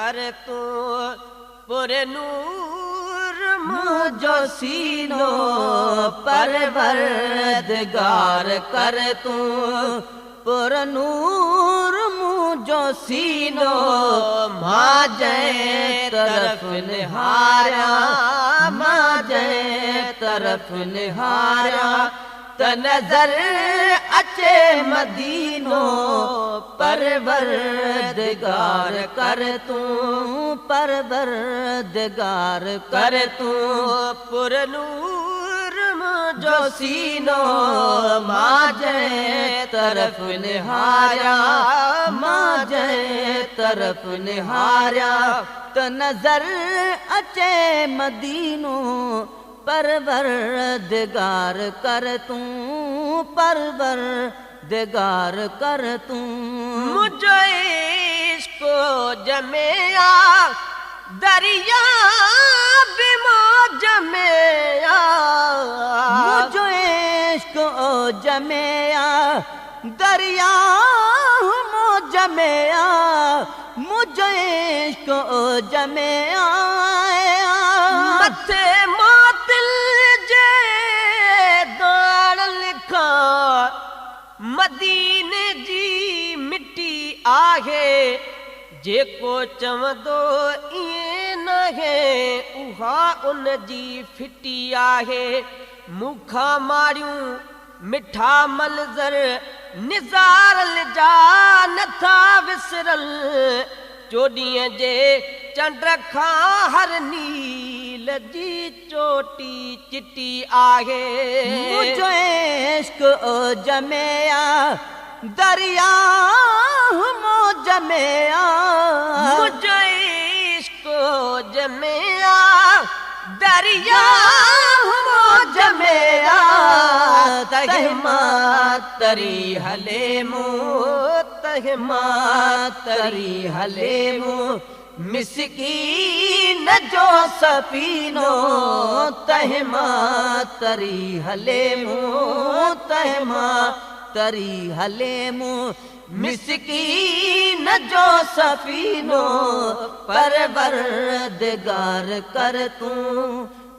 कर तू पुरे नूर मुझो सीनो परवरदिगार कर तू पुरे नूर मुझो सीनो माजे तरफ निहारा माजे तरफ निहारा त नजर अचे मदीनो परवरदिगार कर तू परवरदिगार कर तू पुरनूर मुझो सीनो माजे तरफ निहारा माजे तरफ निहारा त नजर अचे मदीनो परवरदिगार कर तू परवरदिगार कर तू मुझे इश्को जमेया दरिया बिमो जमेया मुझे इश्को जमेया दरिया मो जमेया मुझे इश्को जमेया मथे मदीने जी मिट्टी आहे जेको चवंदो इएं न है उहा उन जी फिटी आहे मुखा मारियूं मिठा मंज़र निज़ारल जा नथा विसरल चोॾीअ जे चंड खां हर नील जी चोटी चिटी आहे मुझो इश्क जमेया दरिया मो जमेया मुझो इश्क जमेया दरिया मो जमेया तहिमा तरी हले मो तहिमा तरी हले मो मिस्कीन जो सफीनो तहिमा तरी हले मो तहिमा तरी हले मो मिस्कीन जो सफीनो परवरदिगार कर तू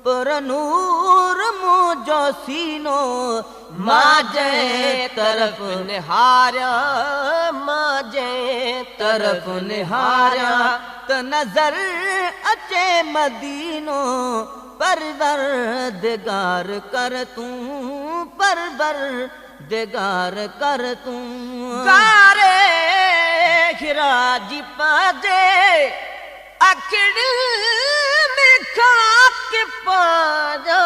पुरनूर मुझो सीनो माजे तरफ निहारा माजे तरफ निहारा त नजर अचे मदीनो परवरदिगार कर तू परवरदिगार कर तू गारे खिराजी पाजे अखिड़ में खाक पाजा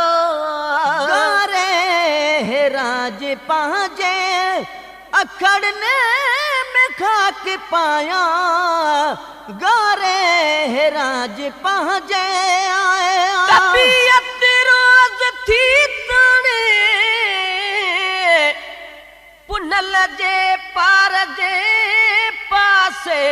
गारे राज पाजे अखड़ने में खाक पाया गारे राज पाजे तबीयत रोज थी तने पुनल जे पार जे पासे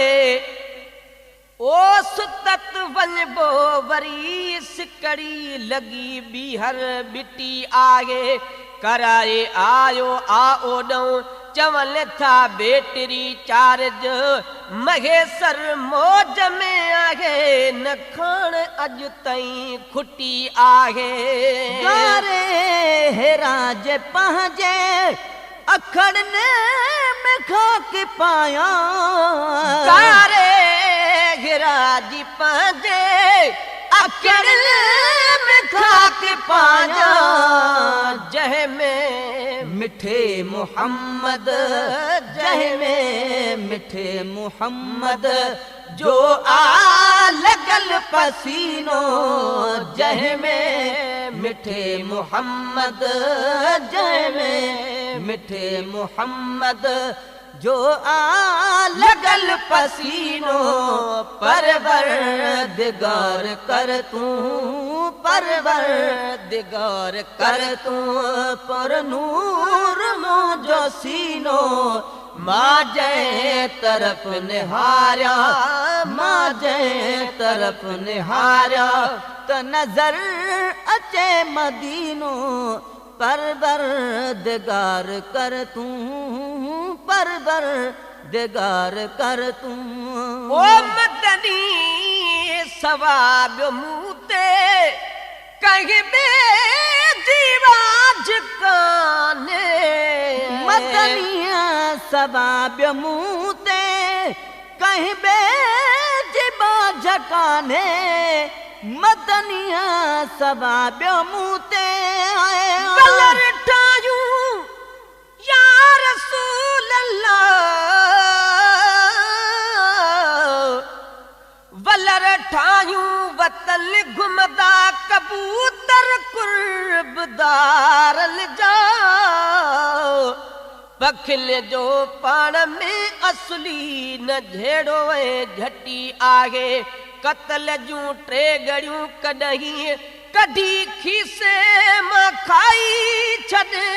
ओ सुतत वञबो वरी सिकड़ी लगी बीहर बिटी आगे कराए आयो आ ओडो चवल था बेटरी चार्ज महेसर मौज में आहे न खान अज तई खुटी आहे गारे राज पहुंचे अखड़ने में खाक पाया गारे गिराजी पाजे अकेले में खाक पाया जह में मिठे मोहम्मद जह में मिठे मोहम्मद जो आ लगल पसीनो जह में मिठे मोहम्मद जह में मिठे मोहम्मद जो आ लगल पसीनो परवरदिगार कर तू परवरदिगार कर तू पर नूर मुझो सीनो माजे तरफ निहारा माजे तरफ निहारा त नजर अचे मदीनो परवरदिगार कर तू परवरदिगार दिगार कर तू ओ मदनी सवाब मूते कहीं में जीवाज काने मदनिया सवाब मूते कहीं बेजिबा झकाने मदनिया सवाब मूते वलर ठायूं या रसूल अल्लाह वलर ठायूं वतन घुमदा कबूतर कुर्बदार जाओ पखिल जो पाण में असली न झेड़ो झटी आहे कतल जूं टे गड़ियूं कॾहिं कढी खीसे मां खाई छॾे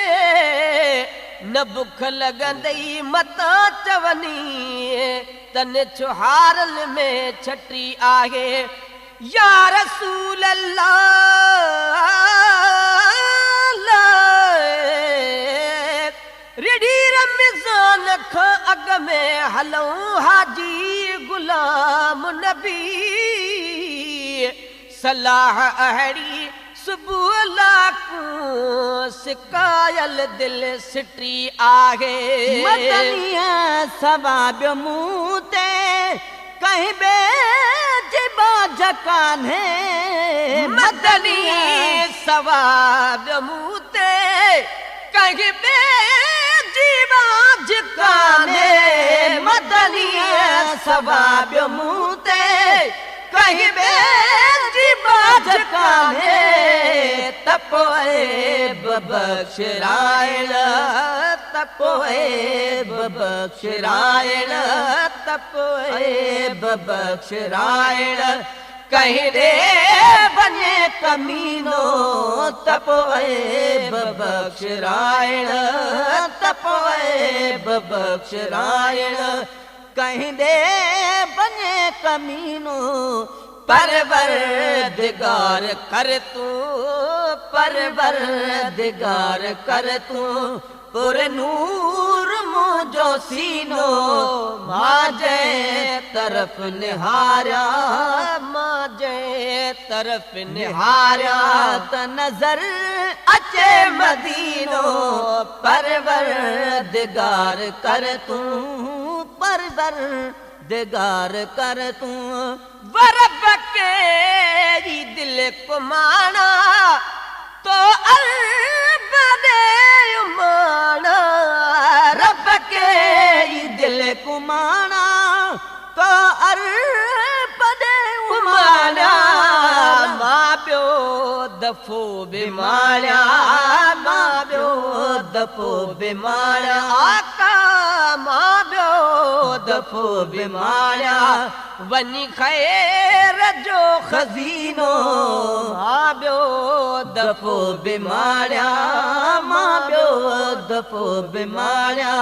न बुख लॻंदई मता चवनी तन छुहारल में छटी आहे या रसूल अल्लाह रिड़ी रमज़ान खां अॻ में हलऊं हाजी गुलाम नबी सलाह अहिड़ी सुबुह लाकूं सिकायल दिल सिटी आहे मदनिया सवाब मूं ते कहीं बेजिबा झकाने मदनी सवाब मूं ते कहीं बेजिबा झकाने मदनिया सवाब मूं ते कहीं बेजिबा झकाने तपोए बबक्षरायण तपोए बबक्षरायण तपोए बबक्षरायण कहीं रे बने कमीनो तपोए बबक्षरायण तपोए बबक्षरायण कहीं दे बने कमीनो परवरदिगार कर तू परवरदिगार कर तू पुर नूर मुझो सीनो माजे तरफ निहारा माजे तरफ निहारा त नजर अचे मदीनो परवरदिगार कर तू परवरदिगार कर तू वरब के दिल को माना तो अरब दे माना रब के दिल को माना तो अरब दे माना मां प्यो दफ़ो बीमारिया मां प्यो दफ़ो बीमारिया आका मां प्यो दफ़ो बीमारिया वञी ख़ैर जो खज़ीनो मां प्यो दफ़ो बीमारिया मां प्यो दफ़ो बीमारिया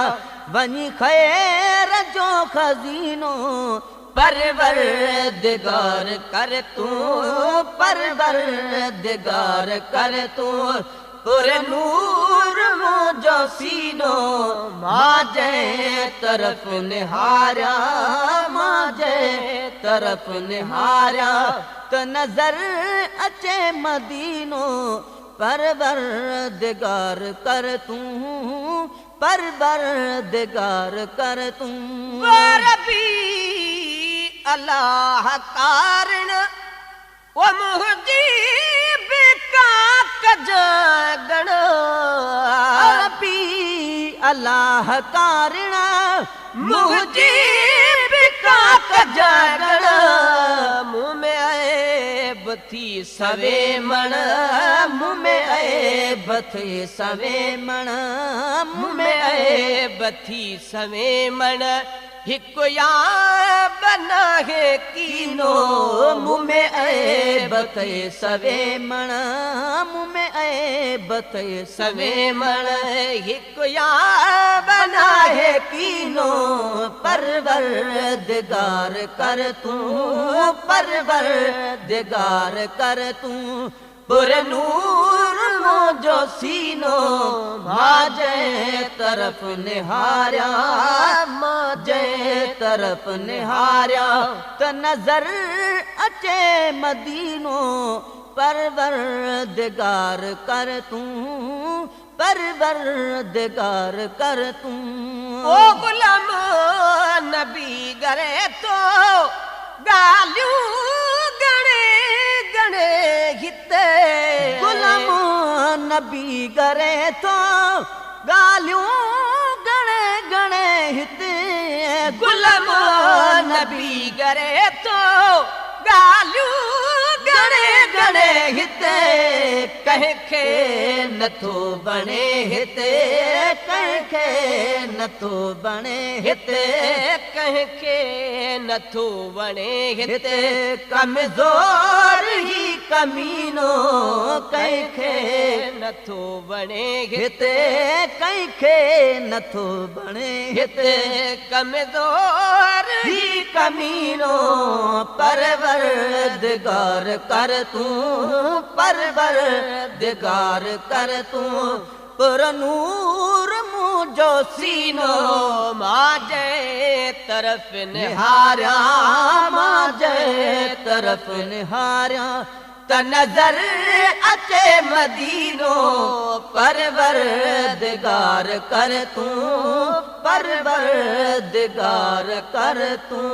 वञी ख़ैर जो खज़ीनो परवरदिगार कर तू परवरदिगार कर तू पुर नूर मुझो सीनो माजे तरफ निहारा माजे तरफ निहारा तो नजर अचे मदीनो परवरदिगार कर तू परवरदिगार कर तू रबी अल्लाह कारण वो मुहजीब का कजगण रबी अल्लाह कारण मुहजीब का कजगण मुँह में ऐब थी सवे मण मुँह में ऐब थी सवे मण मुँह में ऐब थी सवे मण हिकु या बना है कीनो मुँह में ऐब थी सवे मण मुँह में ऐब थी सवे मण हिकु या बना है कीनो परवरदिगार कर तू परवरदिगार कर तू पुर नूर मुंहिंजो सीनो मां जंहिं तरफ़ निहारिया मां जंहिं तरफ़ निहारिया त नज़र अचे मदीनो परवरदिगार कर तूं परवरदिगार कर तूं ओ गुलाम नबी करे तो ॻाल्हियूं गणे गणे हिते गुलाम नबी करे तो ॻाल्हियूं गणे गणे हिते गुलाम नबी करे तो ॻाल्हियूं गणे गणे हिते कंहिंखे नथो बणे हिते कंहिंखे नथो बणे हिते कंहिंखे नथो वणे हिते कमज़ोर ही कमीनो कंहिंखे नथो वणे हिते कंहिंखे नथो बणे हिते कमज़ोर ही कमीनो परवरदिगार कर तूं परवरदिगार कर तूं पुर नूर मुंहिंजो सीनो मां जंहिं तरफ़ निहारिया मां जंहिं तरफ़ निहारिया त नज़र अचे मदीनो परवरदिगार कर तूं परवरदिगार कर तूं